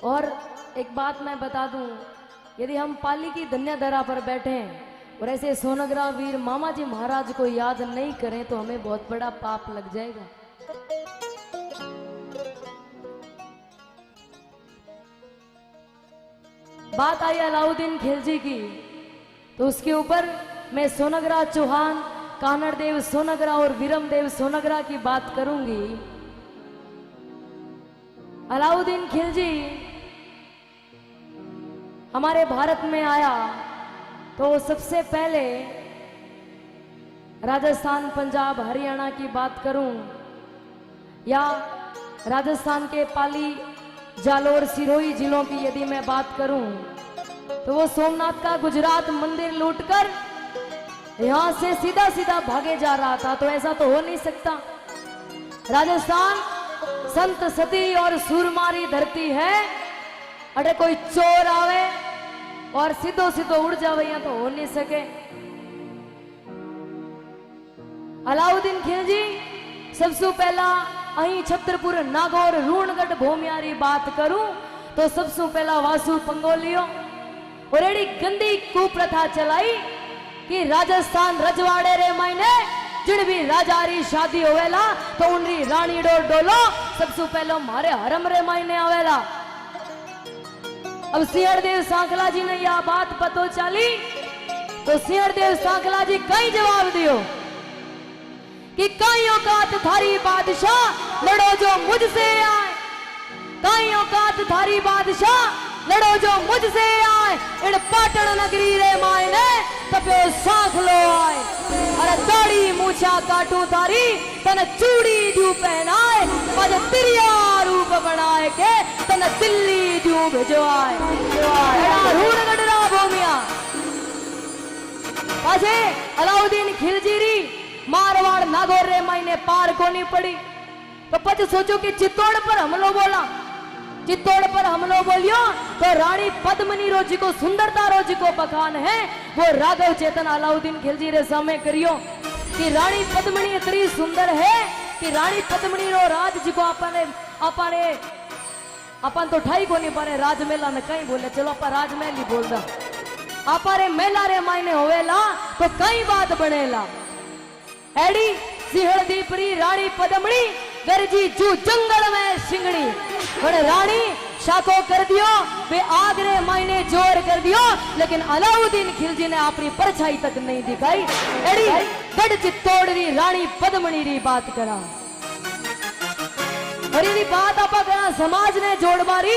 और एक बात मैं बता दूं, यदि हम पाली की धन्य धरा पर बैठे हैं और ऐसे सोनगरा वीर मामा जी महाराज को याद नहीं करें तो हमें बहुत बड़ा पाप लग जाएगा। बात आई अलाउद्दीन खिलजी की, तो उसके ऊपर मैं सोनगरा चौहान, कानड़देव सोनगरा और विरमदेव सोनगरा की बात करूंगी। अलाउद्दीन खिलजी हमारे भारत में आया तो सबसे पहले राजस्थान, पंजाब, हरियाणा की बात करूं या राजस्थान के पाली, जालोर, सिरोही जिलों की यदि मैं बात करूं तो वो सोमनाथ का गुजरात मंदिर लूटकर यहां से सीधा सीधा भागे जा रहा था। तो ऐसा तो हो नहीं सकता। राजस्थान संत सती और सूरमारी धरती है, अरे कोई चोर आवे और सीधो सीधो उड़ जावे या तो हो नहीं सके। अलाउद्दीन खिलजी सबसे पहला अही छतरपुर, नागौर, रूणगढ़, भोमियारी बात करूं तो सबसे पहला वासु पंगोलियो और एड़ी गंदी कुप्रथा चलाई कि राजस्थान रजवाड़े रे मायने जिन भी राजा री शादी होवेला तो उनरी रानी डोलो सबसे पहले मारे हरम रे मायने आवेला। अब सिंहदेव सांखला जी ने यह बात पतो चली तो सिंहदेव सांखला जी कई जवाब दियो कि कई औकात थारी बादशाह लड़ो जो मुझसे आए, कई औकात थारी बादशाह लड़ो जो मुझसे आए, इन पाटण नगरी रे मायने तपे सांख लो आए। अरे दाढ़ी मूछा काटू तारी तन चूड़ी जू पहनाए, मज तिरिया रूप बनाए के तन दिल्ली जू भिजवाए। रूणगढ़ रा भूमिया पाछे अलाउद्दीन खिलजी री मारवाड़, नागौर रे मायने पार को नहीं पड़ी तो पछ सोचो कि चित्तौड़ पर हमलो बोला, चित्तौड़ पर हमलो बोलियो तो रानी पद्मिनी रोजी को, सुंदरता रोजी को बखान है वो राघव चेतन अलाउद्दीन खिलजी रे सामने करियो कि रानी पद्मिनी इतनी सुंदर है कि रानी पद्मिनी रो राज जी को अपन तो ठाई को नहीं पारे राजमेला ने कहीं बोले, चलो अपन राजमहल ही बोल दा, अपारे मेला रे मायने होवेला तो कई बात बनेला। एडी सिंहदीपरी रानी पद्मिनी गरजी जू जंगल में सिंगड़ी और रानी शाको कर दियो वे आगरे मायने जोर कर दियो, लेकिन अलाउद्दीन खिलजी ने अपनी परछाई तक नहीं दिखाई। एडी गढ़ चित्तौड़ री रानी पद्मिनी री बात करा और यदि बात आप करा समाज ने जोड़ मारी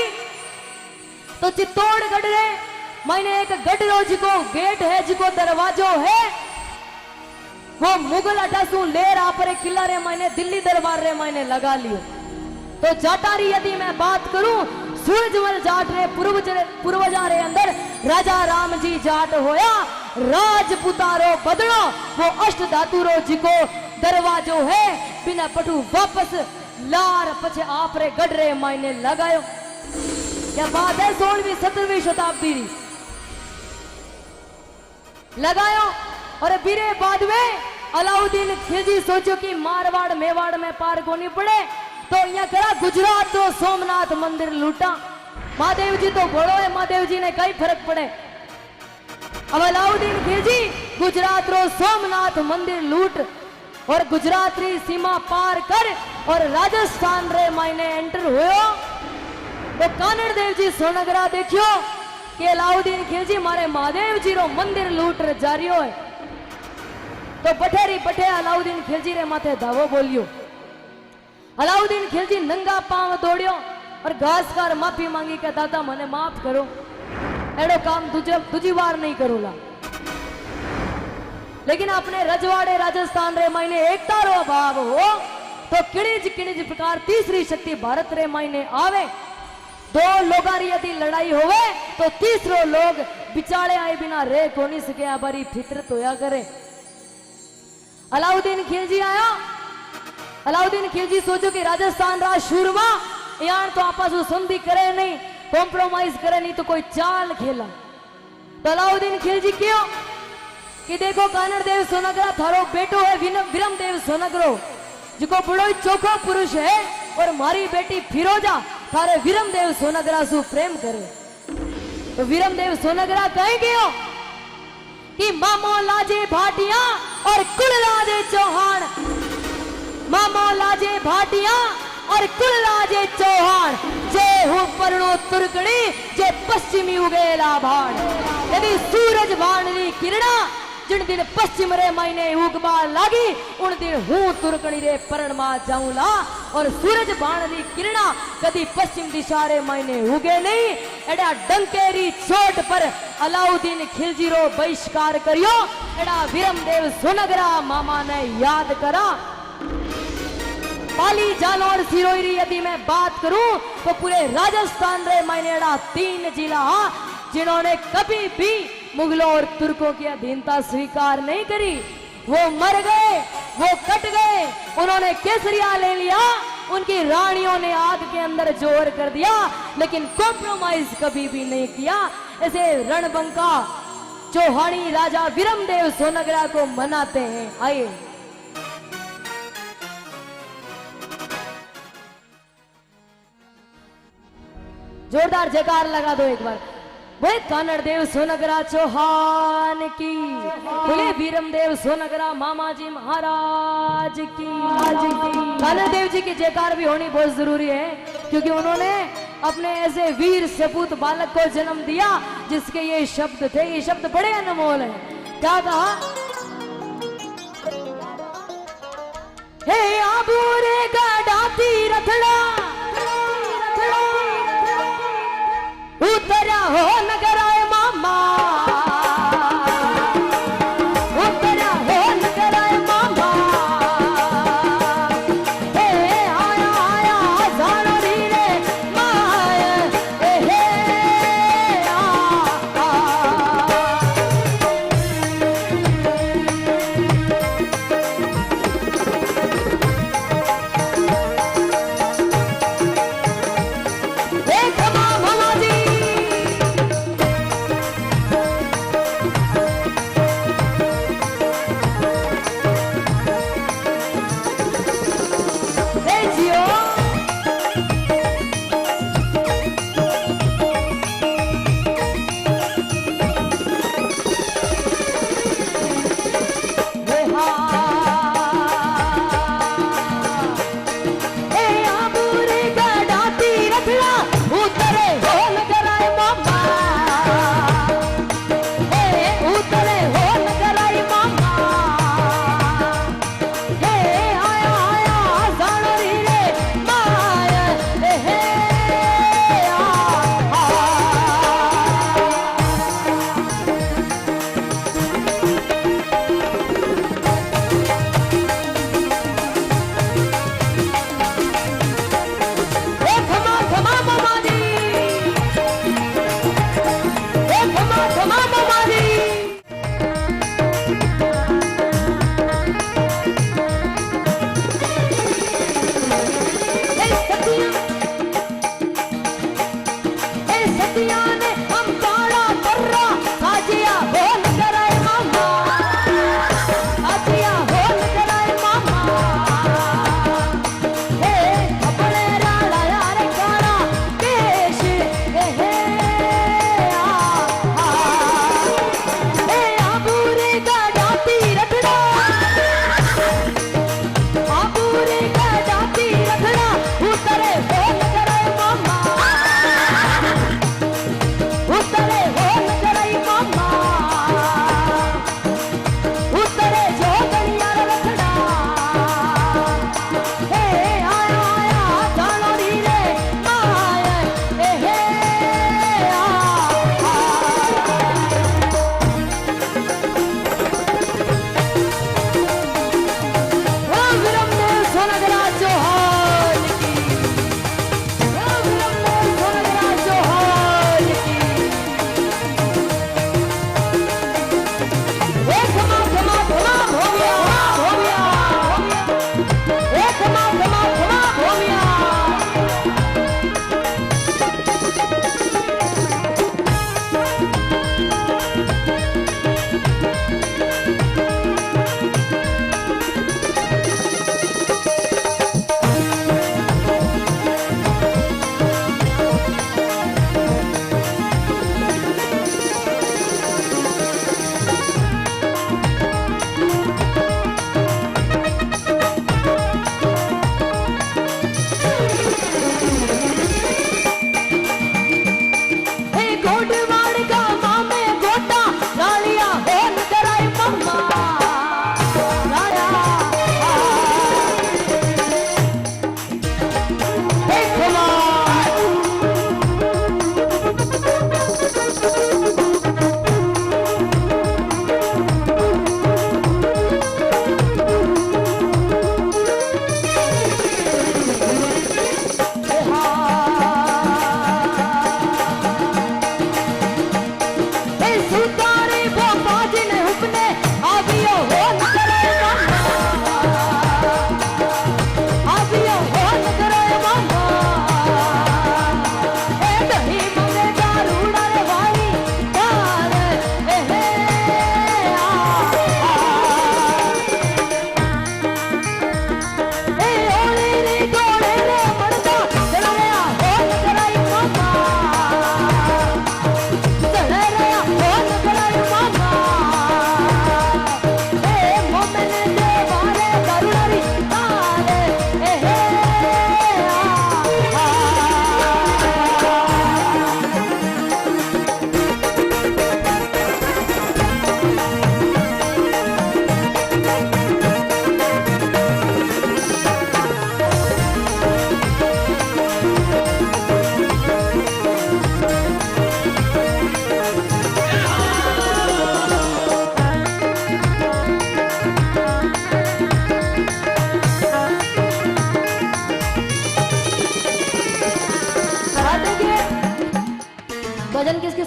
तो चित्तौड़गढ़ रे मायने एक गढ़ रो जिको गेट है, जिको दरवाजो है वो मुगल अठासू लेर आपरे किला रे मायने दिल्ली दरबार रे मायने लगा लियो। तो जाटारी यदि मैं बात करूं सूरजमल जाट रे पूर्वजा रे अंदर राजा राम जी जाट होया, राजपुतारो बदलो वो अष्ट धातु रो जिको दरवाजो है बिना पटू वापस लार पछे आपरे गढ़ रे मायने लगायो। क्या बात है, 16वीं 17वीं शताब्दी लगायो। और बीरे बाद में अलाउद्दीन खिलजी सोचो कि मारवाड़ मेवाड़ में पार को नहीं पड़े तो यहाँ करा गुजरात तो सोमनाथ मंदिर लूटा। महादेव जी तो घोड़ो है, महादेव जी ने कई फर्क पड़े। अब अलाउद्दीन खिलजी गुजरात रो सोमनाथ मंदिर लूट और गुजरात री सीमा पार कर और राजस्थान रे मायने एंटर हुयो तो कानड़ देव जी सोनगरा देखियो कि अलाउद्दीन खिलजी मारे महादेव जी रो मंदिर लूट जा रियो है तो बठेरी बठे अलाउद्दीन खिलजी रे माथे धावो बोलियो। अलाउद्दीन खिलजी नंगा पांव दौड़ियो और घास कार माफी मांगी के दादा मने माफ करो, एड़ो काम दूजी बार नहीं करूंगा। लेकिन अपने रजवाड़े राजस्थान रे मायने एकता रो भाव हो तो किणिज प्रकार तीसरी शक्ति भारत रे मायने आवे। दो लोगारी यदि लड़ाई होवे तो तीसरो लोग बिचाले आए बिना रे को नहीं सके, हमारी फितरत होया करे। अलाउद्दीन खिलजी आया, अलाउद्दीन खिलजी सोचो कि राजस्थान रा शूरमा यार तो आपस में संधि करे नहीं, कॉम्प्रोमाइज करे नहीं तो कोई चाल खेला। तो अलाउद्दीन खिलजी क्यों कि देखो कानड़ देव सोनगरा थारो बेटो है विरमदेव सोनगरो जिको बड़ो चोखो पुरुष है और मारी बेटी फिरोजा थारे विरमदेव सोनगरा सु प्रेम करे। तो विरमदेव सोनगरा कहे गयो कि मामो लाजे भाटिया और कुल लाजे चौहान, मामो लाजे भाटिया और कुल लाजे चौहान, जे हूँ परनो तुर्कड़ी जे पश्चिमी उगेला भाण। यदि सूरज भाणनी किरणा जिन दिन पश्चिम रे महीने उगबा लागी उन दिन हूँ तुर्कणी रे परण मा जाऊंला। और सूरज भाणनी किरणा कदी पश्चिम दिशा रे महीने उगे नहीं। एड़ा डंकेरी चोट पर अलाउद्दीन खिलजी रो बहिष्कार करियो। एड़ा विरमदेव सोनगरा मामा ने याद करा। पाली जालौर सिरोही यदि मैं बात करूं तो पूरे राजस्थान रे मैंने 3 जिला जिन्होंने कभी भी मुगलों और तुर्कों की अधीनता स्वीकार नहीं करी। वो मर गए, वो कट गए, उन्होंने केसरिया ले लिया, उनकी रानियों ने आग के अंदर जोर कर दिया, लेकिन कॉम्प्रोमाइज कभी भी नहीं किया। ऐसे रणबंका चौहानी राजा विरमदेव सोनगरा को मनाते हैं। आइए जोरदार जयकार लगा दो एक बार। बोले कानड़ देव सोनगरा चौहान की, बोले वीरमदेव सोनगरा मामा जी महाराज की। कानड़ देव जी की जयकार भी होनी बहुत जरूरी है, क्योंकि उन्होंने अपने ऐसे वीर सपूत बालक को जन्म दिया जिसके ये शब्द थे। ये शब्द बड़े अनमोल हैं। क्या कहा? हे आबूरे गाडाती रथड़ा उतरा हो नगर आए मामा, उतरा हो नगर आए मामा। हे आया आया जानो रे माय, हे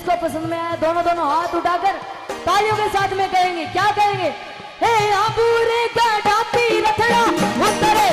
जिसको पसंद में आए दोनों दोनों हाथ उठाकर तालियों के साथ में कहेंगे, क्या कहेंगे? हे आबूरे गड़ा रथड़ा उतरे